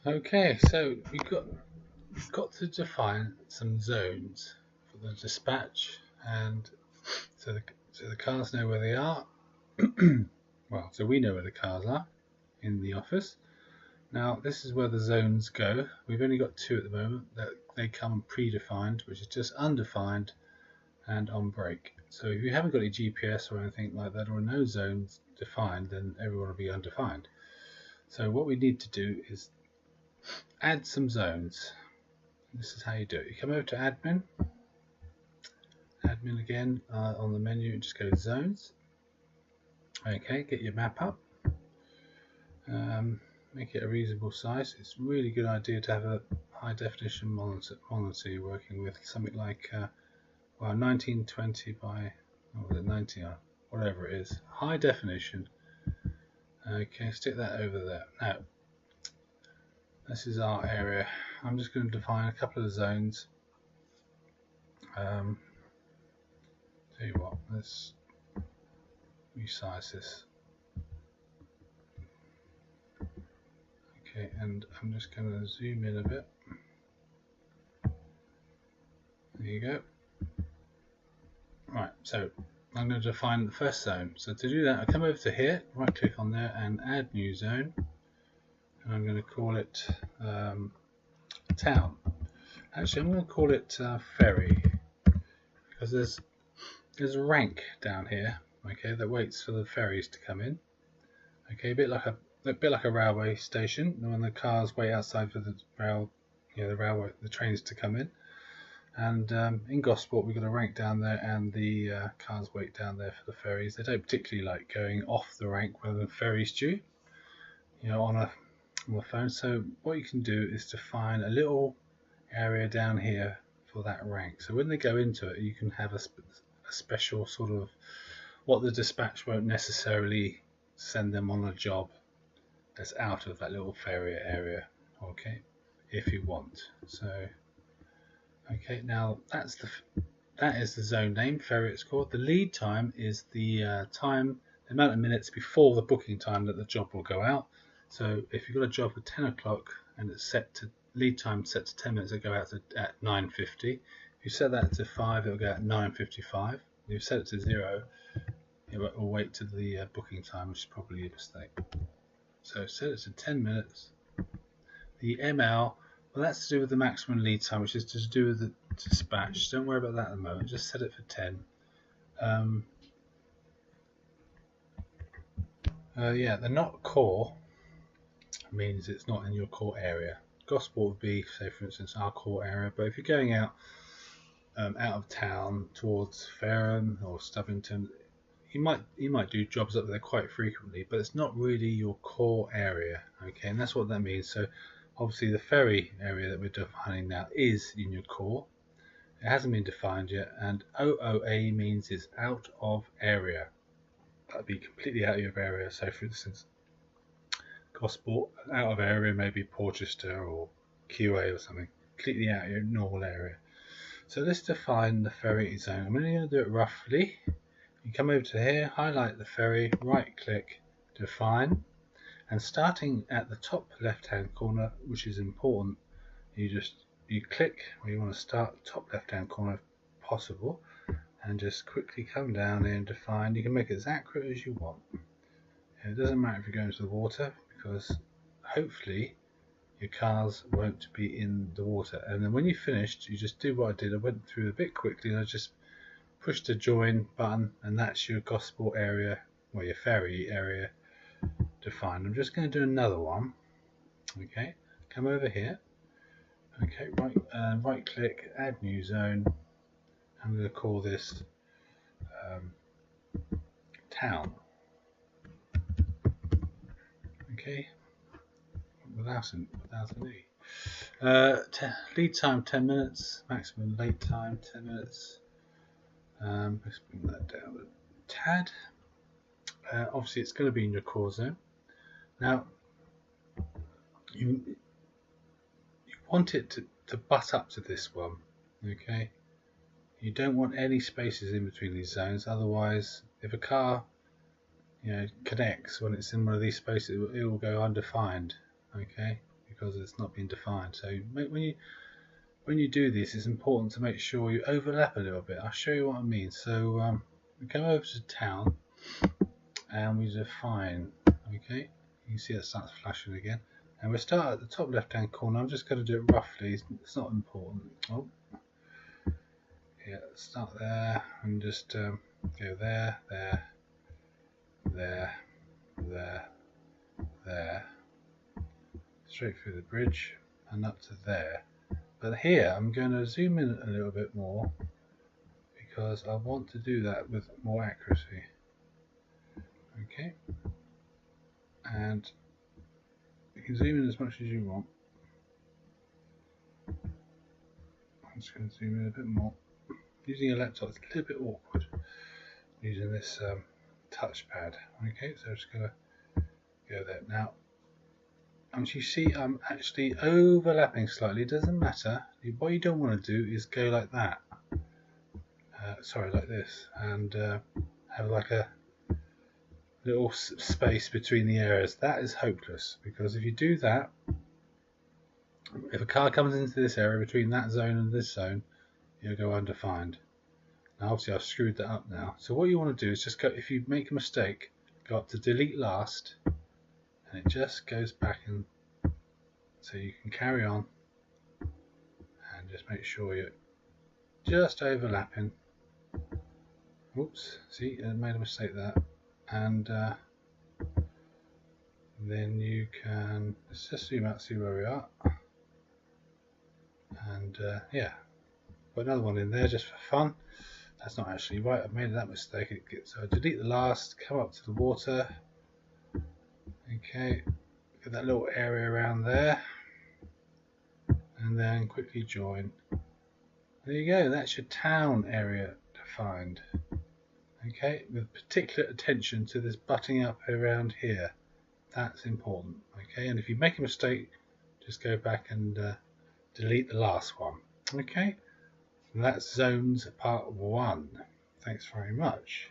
Okay, so we've got to define some zones for the dispatch, and so the cars know where they are. Well, so we know where the cars are in the office. Now this is where the zones go. We've only got two at the moment. That they come predefined, which is just undefined and on break. So if you haven't got any GPS or anything like that, or no zones defined, then everyone will be undefined. So what we need to do is add some zones. This is how you do it. You come over to admin again on the menu, and just go to zones. Okay, get your map up. Make it a reasonable size. It's a really good idea to have a high definition monitor you're working with, something like 1920 by 90 or whatever it is. High definition. Okay, stick that over there. Now, this is our area. I'm just going to define a couple of zones. Tell you what, let's resize this. Okay, and I'm just going to zoom in a bit. There you go. Right, so I'm going to define the first zone. So to do that, I come over to here, right click on there and add new zone. And I'm going to call it town. Actually, I'm going to call it ferry, because there's a rank down here, okay, that waits for the ferries to come in. Okay, a bit like a railway station, when the cars wait outside for the the trains to come in. And in Gosport, we've got a rank down there, and the cars wait down there for the ferries. They don't particularly like going off the rank when the ferry's due, on a phone. So what you can do is define a little area down here for that rank. So when they go into it, you can have a special sort of what the dispatch won't necessarily send them on a job that's out of that little ferry area. Okay, if you want. So. Okay, now that is the zone name, ferry it's called. The lead time is the amount of minutes before the booking time that the job will go out. So if you've got a job at 10 o'clock and it's lead time set to 10 minutes, it'll go out at 9:50. If you set that to 5, it'll go out at 9:55. If you set it to 0, it will wait to the booking time, which is probably a mistake. So set it to 10 minutes. The ML, well, that's to do with the maximum lead time, which is to do with the dispatch. Don't worry about that at the moment. Just set it for 10. Yeah, they're not core. Means it's not in your core area. Gosport would be, say, for instance, our core area. But if you're going out of town towards Fareham or Stubbington, you might do jobs up there quite frequently, but it's not really your core area. Okay, and that's what that means. So obviously the ferry area that we're defining now is in your core. It hasn't been defined yet, and OOA means it's out of area. That'd be completely out of your area. So for instance, Gosport, out of area maybe Porchester or QA or something, completely out of your normal area. So let's define the ferry zone. I'm only going to do it roughly. You come over to here, highlight the ferry, right click, define, and starting at the top left hand corner, which is important, you click where you want to start, top left hand corner if possible, and just quickly come down here and define. You can make it as accurate as you want. And it doesn't matter if you're going to the water, because hopefully your cars won't be in the water. And then when you've finished, you just do what I did. I went through a bit quickly and I just push the join button, and that's your Gosport area, or your ferry area defined. I'm just going to do another one. Okay, come over here. Okay, right click, add new zone. I'm going to call this town. Okay, without an E. Lead time 10 minutes, maximum late time 10 minutes. Let's bring that down a tad. Obviously, it's going to be in your core zone. Now, you want it to butt up to this one. Okay, you don't want any spaces in between these zones. Otherwise, if a car connects when it's in one of these spaces, it will go undefined. Okay, because it's not been defined. So when you do this, it's important to make sure you overlap a little bit. I'll show you what I mean. So we come over to town and we define. Okay, you can see it starts flashing again. And we'll start at the top left hand corner. I'm just going to do it roughly, it's not important. Oh, yeah, start there and just go there, there, there, there, there, straight through the bridge and up to there. But here I'm going to zoom in a little bit more because I want to do that with more accuracy. Okay, and you can zoom in as much as you want. I'm just going to zoom in a bit more. Using a laptop is a little bit awkward using this touchpad. Okay, so I'm just going to go there. Now, as you see, I'm actually overlapping slightly. It doesn't matter. What you don't want to do is go like that. Sorry, like this, and have like a little space between the areas. That is hopeless, because if you do that, if a car comes into this area between that zone and this zone, you'll go undefined. Now obviously I've screwed that up now. So what you want to do is just go, if you make a mistake, go up to delete last, and it just goes back, and so you can carry on and just make sure you're just overlapping. Oops, see, I made a mistake there. And then you can, let's just zoom out, see where we are. And yeah, put another one in there just for fun. That's not actually right, I've made that mistake. So delete the last, come up to the water. Okay, get that little area around there. And then quickly join. There you go, that's your town area defined. Okay, with particular attention to this butting up around here. That's important. Okay, and if you make a mistake, just go back and delete the last one. Okay, that's zones part 1. Thanks very much.